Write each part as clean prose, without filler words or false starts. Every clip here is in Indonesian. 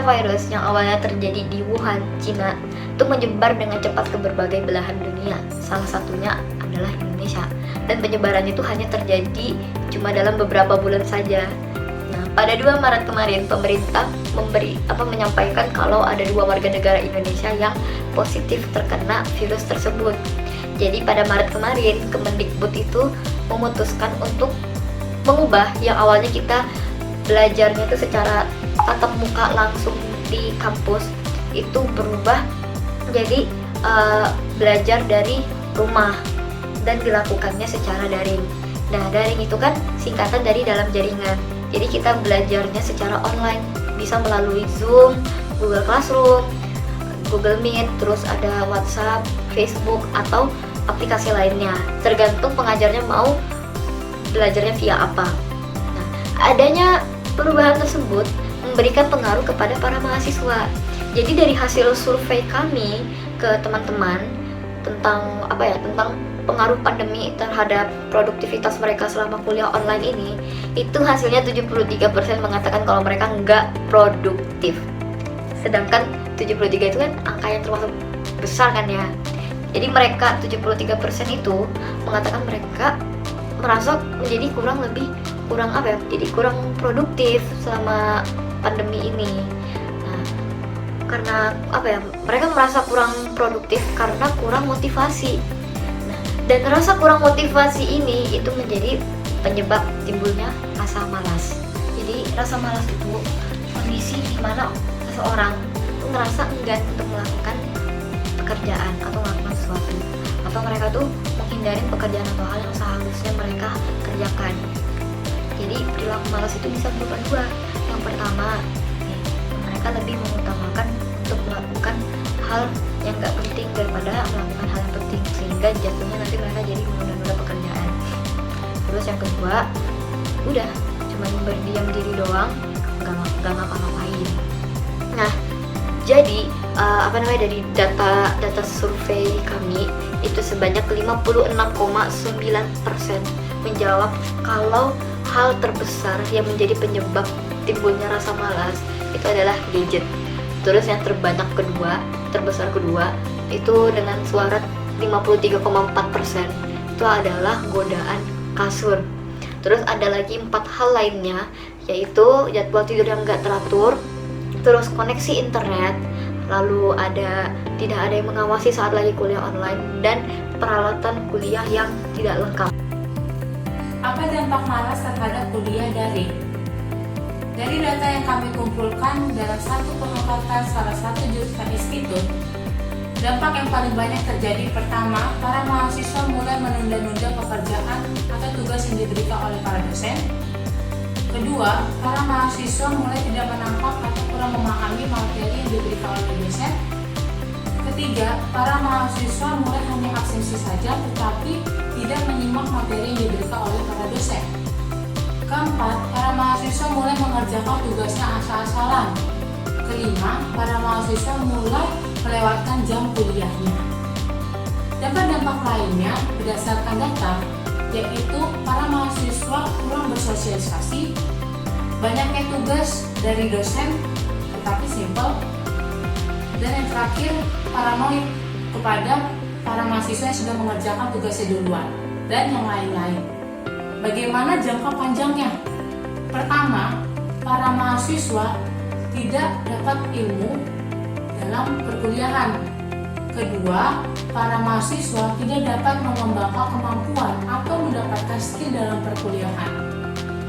Delta virus yang awalnya terjadi di Wuhan, Cina, itu menyebar dengan cepat ke berbagai belahan dunia. Salah satunya adalah Indonesia. Dan penyebarannya itu hanya terjadi cuma dalam beberapa bulan saja. Nah, pada 2 Maret kemarin, pemerintah menyampaikan kalau ada 2 warga negara Indonesia yang positif terkena virus tersebut. Jadi pada Maret kemarin, Kemendikbud itu memutuskan untuk mengubah yang awalnya kita belajarnya itu secara tatap muka langsung di kampus, itu berubah menjadi belajar dari rumah dan dilakukannya secara daring. Nah, daring itu kan singkatan dari dalam jaringan. Jadi kita belajarnya secara online, bisa melalui Zoom, Google Classroom, Google Meet, terus ada WhatsApp, Facebook, atau aplikasi lainnya. Tergantung pengajarnya mau belajarnya via apa. Nah, adanya perubahan tersebut memberikan pengaruh kepada para mahasiswa. Jadi dari hasil survei kami ke teman-teman tentang tentang pengaruh pandemi terhadap produktivitas mereka selama kuliah online ini, itu hasilnya 73% mengatakan kalau mereka nggak produktif. Sedangkan 73 itu kan angka yang termasuk besar kan ya. Jadi mereka 73% itu mengatakan mereka merasa menjadi kurang produktif selama pandemi ini. Nah, karena mereka merasa kurang produktif karena kurang motivasi. Nah, dan rasa kurang motivasi ini itu menjadi penyebab timbulnya rasa malas. Jadi rasa malas itu kondisi di mana seseorang itu merasa enggan untuk melakukan pekerjaan atau melakukan sesuatu, atau mereka tuh menghindari pekerjaan atau hal yang seharusnya mereka kerjakan. Jadi perilaku malas itu bisa berupa dua. Yang pertama, mereka lebih mengutamakan untuk melakukan hal yang gak penting daripada melakukan hal yang penting, sehingga jatuhnya nanti mereka jadi menunda-nunda pekerjaan. Terus yang kedua, udah cuma berdiam diri doang, gak ngapa-ngapain. Nah, jadi dari data survei kami itu sebanyak 56,9% menjawab kalau hal terbesar yang menjadi penyebab timbulnya rasa malas itu adalah gadget. Terus yang terbesar kedua itu dengan suara 53,4% itu adalah godaan kasur. Terus ada lagi 4 hal lainnya, yaitu jadwal tidur yang gak teratur, terus koneksi internet, lalu tidak ada yang mengawasi saat lagi kuliah online, dan peralatan kuliah yang tidak lengkap. Apa dampak malas terhadap kuliah daring? Dari data yang kami kumpulkan dalam satu pengamatan salah satu jurusan institut, dampak yang paling banyak terjadi pertama, para mahasiswa mulai menunda-nunda pekerjaan atau tugas yang diberikan oleh para dosen. Kedua, para mahasiswa mulai tidak menangkap atau kurang memahami materi yang diberikan oleh dosen. Ketiga, para mahasiswa mulai hanya absensi saja tetapi tidak menyimak materi yang diberikan oleh para dosen. Keempat, para mahasiswa mulai mengerjakan tugasnya asal-asalan. Kelima, para mahasiswa mulai melewatkan jam kuliahnya. Dampak-dampak lainnya berdasarkan data, yaitu para mahasiswa kurang bersosialisasi, banyaknya tugas dari dosen tetapi simpel, dan yang terakhir paranoid kepada para mahasiswa yang sudah mengerjakan tugasnya duluan, dan yang lain-lain. Bagaimana jangka panjangnya? Pertama, para mahasiswa tidak dapat ilmu dalam perkuliahan. Kedua, para mahasiswa tidak dapat mengembangkan kemampuan atau mendapatkan skill dalam perkuliahan.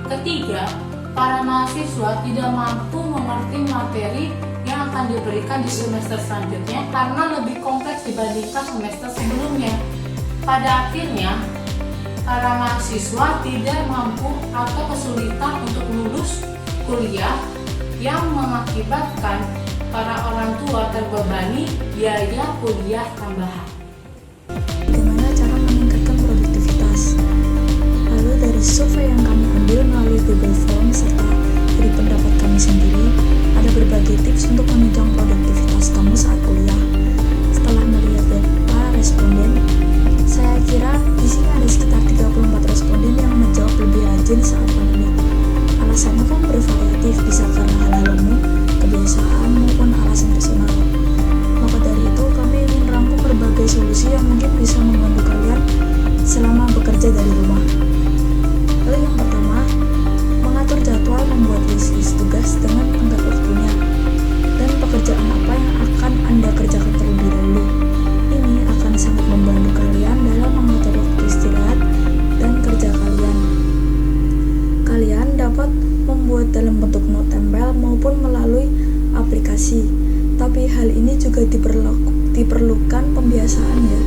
Ketiga, para mahasiswa tidak mampu mengerti materi yang akan diberikan di semester selanjutnya karena lebih kompleks dibandingkan semester sebelumnya. Pada akhirnya, para mahasiswa tidak mampu atau kesulitan untuk lulus kuliah yang mengakibatkan para orang tua terbebani biaya kuliah tambahan. Bagaimana cara meningkatkan produktivitas? Lalu dari survei yang kami ambil melalui Google Form serta dari pendapat kami sendiri, ada berbagai tips untuk menunjang produktivitas kamu saat kuliah. Setelah melihat data responden, saya kira di sini ada sekitar 34 responden yang menjawab lebih rajin saat pandemi. Alasannya kan bervariatif, bisa karena hal-hal umum, kebiasaan, maupun melalui aplikasi. Tapi hal ini juga diperlukan pembiasaan ya,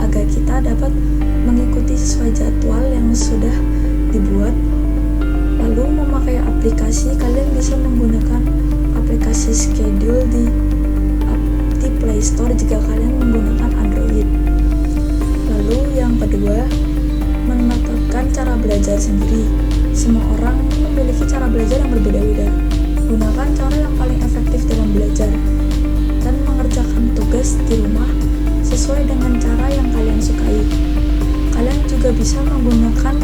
agar kita dapat mengikuti sesuai jadwal yang sudah dibuat. Lalu memakai aplikasi, kalian bisa menggunakan aplikasi schedule di Play Store jika kalian menggunakan Android. Lalu yang kedua, menetapkan cara belajar sendiri. Semua orang memiliki cara belajar yang berbeda-beda. Gunakan cara yang paling efektif dalam belajar dan mengerjakan tugas di rumah sesuai dengan cara yang kalian sukai. Kalian juga bisa menggunakan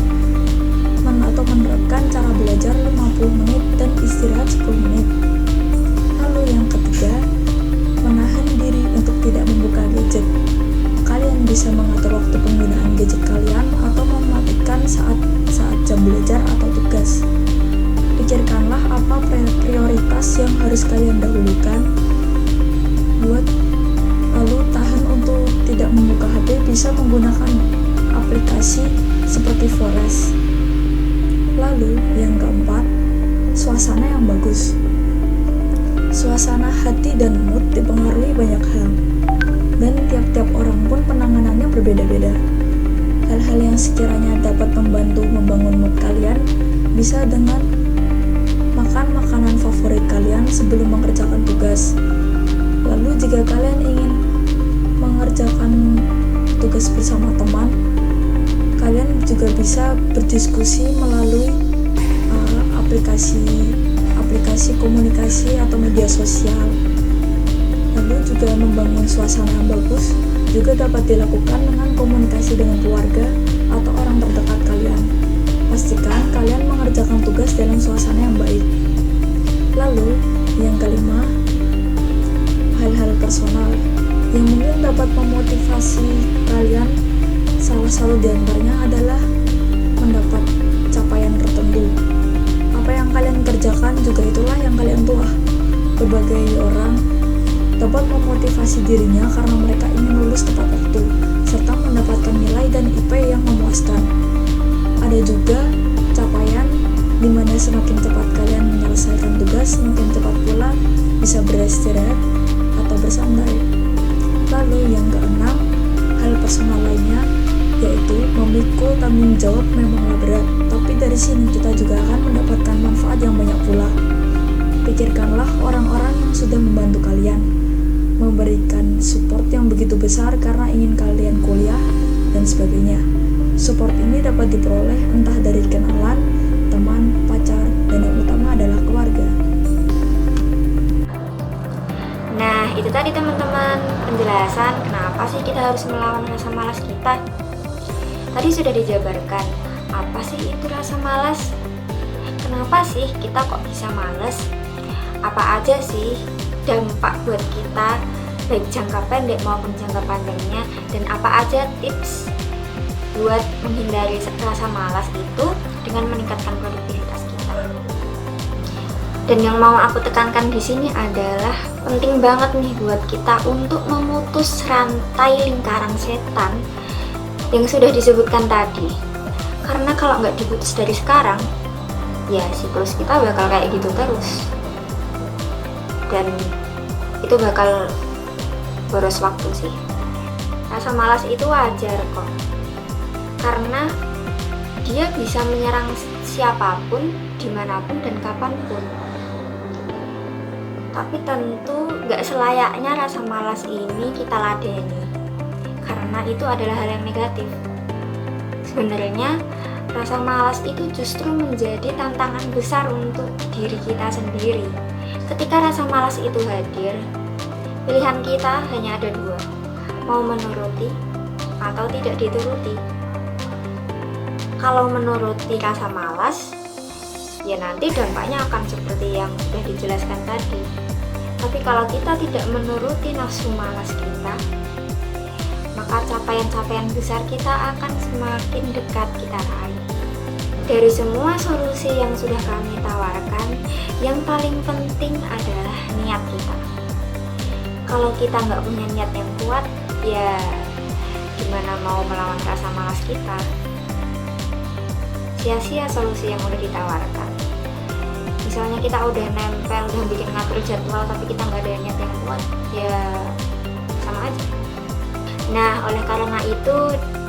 atau menerapkan cara belajar 50 menit dan istirahat 10 menit. Lalu yang ketiga, menahan diri untuk tidak membuka gadget. Kalian bisa mengatur waktu penggunaan gadget kalian atau mematikan saat jam belajar atau tugas. Pikirkanlah apa prioritas yang harus kalian dahulukan. Lalu tahan untuk tidak membuka HP, bisa menggunakan aplikasi seperti Forest. Lalu yang keempat, suasana yang bagus. Suasana hati dan mood dipengaruhi banyak hal, dan tiap-tiap orang pun penanganannya berbeda-beda. Hal-hal yang sekiranya dapat membantu membangun mood kalian bisa dengan makan makanan favorit kalian sebelum mengerjakan tugas. Lalu jika kalian ingin mengerjakan tugas bersama teman, kalian juga bisa berdiskusi melalui aplikasi komunikasi atau media sosial. Lalu juga membangun suasana yang bagus juga dapat dilakukan dengan komunikasi dengan keluarga atau orang terdekat kalian. Pastikan kalian mengerjakan tugas dalam suasana yang baik. Lalu yang kelima, hal-hal personal yang mungkin dapat memotivasi kalian. Salah satu di antaranya adalah mendapat capaian tertentu. Apa yang kalian kerjakan juga itulah yang kalian tuah. Berbagai orang dapat memotivasi dirinya karena mereka ingin lulus tepat waktu serta mendapatkan nilai dan IP yang memuaskan. Ada juga capaian di mana semakin cepat kalian menyelesaikan tugas, semakin cepat pula bisa beristirahat atau bersantai. Lalu yang keenam, hal personal lainnya yaitu memikul tanggung jawab memanglah berat, tapi dari sini kita juga akan mendapatkan manfaat yang banyak pula. Pikirkanlah orang-orang yang sudah membantu kalian, memberikan support yang begitu besar karena ingin kalian kuliah dan sebagainya. Support ini dapat diperoleh entah dari kenalan, teman, pacar, dan yang utama adalah keluarga. Nah, itu tadi teman-teman penjelasan kenapa sih kita harus melawan rasa malas kita. Tadi sudah dijabarkan, apa sih itu rasa malas? Kenapa sih kita kok bisa malas? Apa aja sih dampak buat kita, baik jangka pendek maupun jangka panjangnya, dan apa aja tips buat menghindari rasa malas itu dengan meningkatkan produktivitas kita. Dan yang mau aku tekankan di sini adalah penting banget nih buat kita untuk memutus rantai lingkaran setan yang sudah disebutkan tadi. Karena kalau nggak diputus dari sekarang, ya siklus kita bakal kayak gitu terus. Dan itu bakal boros waktu sih. Rasa malas itu wajar kok. Karena dia bisa menyerang siapapun, dimanapun dan kapanpun. Tapi tentu nggak selayaknya rasa malas ini kita ladeni, karena itu adalah hal yang negatif. Sebenarnya rasa malas itu justru menjadi tantangan besar untuk diri kita sendiri. Ketika rasa malas itu hadir, pilihan kita hanya ada dua, mau menuruti atau tidak dituruti. Kalau menuruti rasa malas, ya nanti dampaknya akan seperti yang sudah dijelaskan tadi. Tapi kalau kita tidak menuruti nafsu malas kita, maka capaian-capaian besar kita akan semakin dekat kita raih. Dari semua solusi yang sudah kami tawarkan, yang paling penting adalah niat kita. Kalau kita nggak punya niat yang kuat, ya gimana mau melawan rasa malas kita? Sia-sia solusi yang udah ditawarkan. misalnya kita udah nempel, udah bikin ngatur jadwal tapi kita nggak ada niat yang kuat, ya sama aja. Nah, oleh karena itu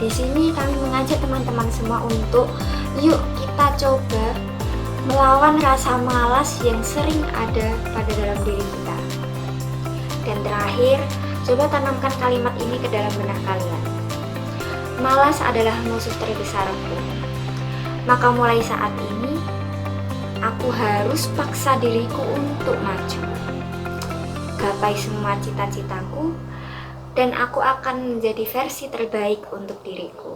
di sini kami mengajak teman-teman semua untuk yuk kita coba melawan rasa malas yang sering ada pada dalam diri kita. Dan terakhir, coba tanamkan kalimat ini ke dalam benak kalian. Malas adalah musuh terbesarku. Maka mulai saat ini, aku harus paksa diriku untuk maju. Gapai semua cita-citaku, dan aku akan menjadi versi terbaik untuk diriku.